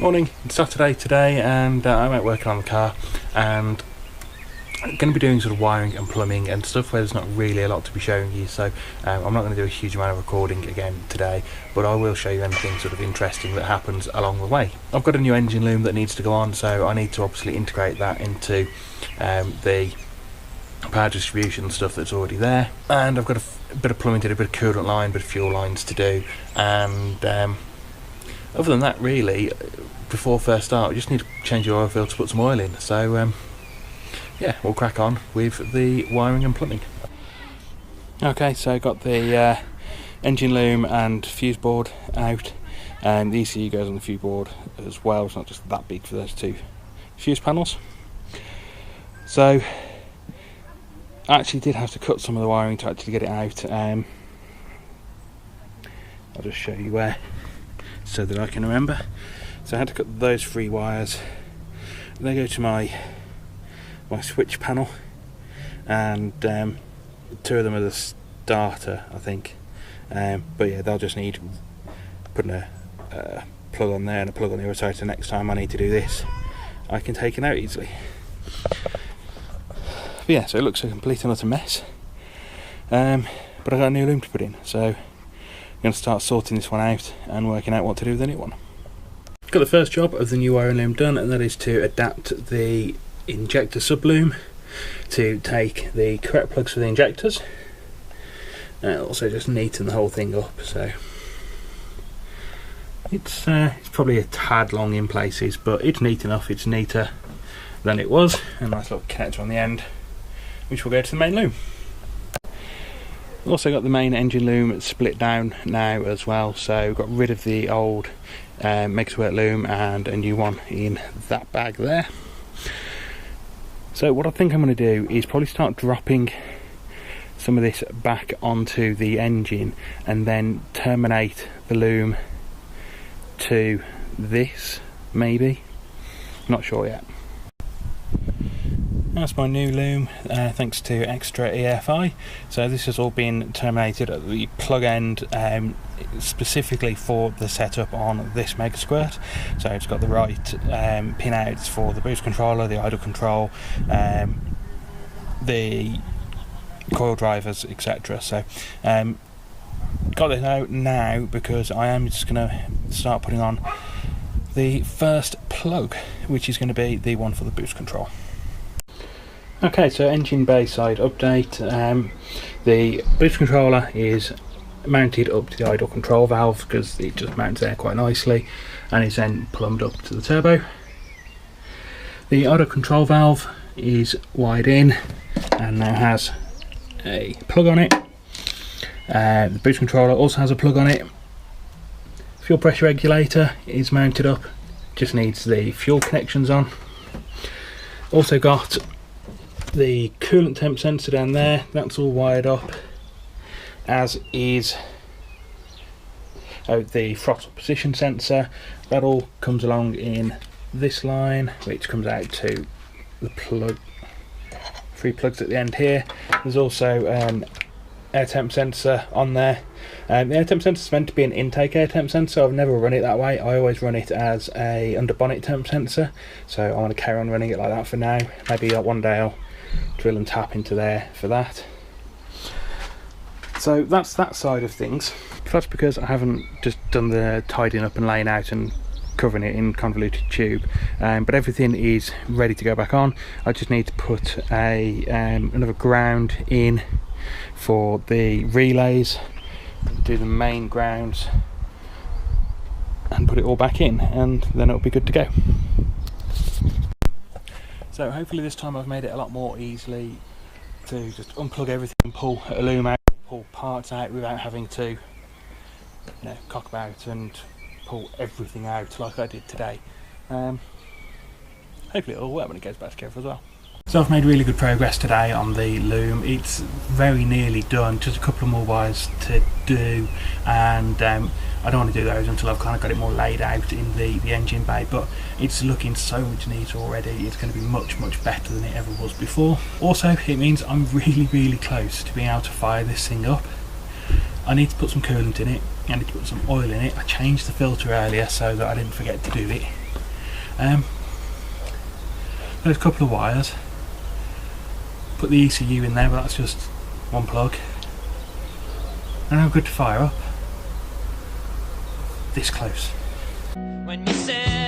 Morning, it's Saturday today and I'm out working on the car and I'm going to be doing sort of wiring and plumbing and stuff where there's not really a lot to be showing you, so I'm not going to do a huge amount of recording again today, but I will show you anything sort of interesting that happens along the way. I've got a new engine loom that needs to go on, so I need to obviously integrate that into the power distribution stuff that's already there, and I've got a bit of plumbing to do, a bit of coolant line, a bit of fuel lines to do, and other than that, really, before first start, we just need to change the oil filter to put some oil in. So yeah, we'll crack on with the wiring and plumbing. Okay, so I got the engine loom and fuse board out, and the ECU goes on the fuse board as well. It's not just that big for those two fuse panels. So I actually did have to cut some of the wiring to actually get it out. I'll just show you where, so that I can remember. So I had to cut those 3 wires. They go to my switch panel, and 2 of them are the starter, I think. But yeah, they'll just need putting a plug on there and a plug on the other side, so next time I need to do this, I can take it out easily. But yeah, so it looks a complete and utter mess. But I got a new loom to put in, so I'm going to start sorting this one out and working out what to do with the new one. Got the first job of the new wiring loom done, and that is to adapt the injector subloom to take the correct plugs for the injectors, and also just neaten the whole thing up. So it's probably a tad long in places, but it's neat enough. It's neater than it was. A nice little connector on the end, which will go to the main loom. Also got the main engine loom split down now as well, so got rid of the old Makes Work loom and a new one in that bag there. So what I think I'm going to do is probably start dropping some of this back onto the engine and then terminate the loom to this, maybe, not sure yet. That's my new loom, thanks to extra EFI. So this has all been terminated at the plug end, specifically for the setup on this Mega Squirt. So it's got the right pin outs for the boost controller, the idle control, the coil drivers, etc. So got this out now because I am just going to start putting on the first plug, which is going to be the one for the boost control. Okay, so engine bay side update. The boost controller is mounted up to the idle control valve because it just mounts there quite nicely, and it's then plumbed up to the turbo. The idle control valve is wired in and now has a plug on it. The boost controller also has a plug on it. Fuel pressure regulator is mounted up, just needs the fuel connections on. Also got the coolant temp sensor down there, that's all wired up, as is the throttle position sensor. That all comes along in this line, which comes out to the plug, 3 plugs at the end here. There's also an air temp sensor on there. The air temp sensor is meant to be an intake air temp sensor. I've never run it that way. I always run it as a under bonnet temp sensor, so I want to carry on running it like that for now. Maybe one day I'll drill and tap into there for that. So that's that side of things. That's because I haven't just done the tidying up and laying out and covering it in convoluted tube, but everything is ready to go back on. I just need to put a another ground in for the relays, do the main grounds and put it all back in, and then it'll be good to go. So hopefully this time I've made it a lot more easily to just unplug everything and pull a loom out, pull parts out without having to, cock about and pull everything out like I did today. Hopefully it'll work when it goes back together as well. So I've made really good progress today on the loom. It's very nearly done, just a couple of more wires to do, and I don't want to do those until I've kind of got it more laid out in the engine bay, but it's looking so much neater already. It's going to be much better than it ever was before. Also, it means I'm really close to being able to fire this thing up. I need to put some coolant in it, I need to put some oil in it. I changed the filter earlier so that I didn't forget to do it. There's a couple of wires. Put the ECU in there, but that's just one plug. And I'm good to fire up. This close. When you said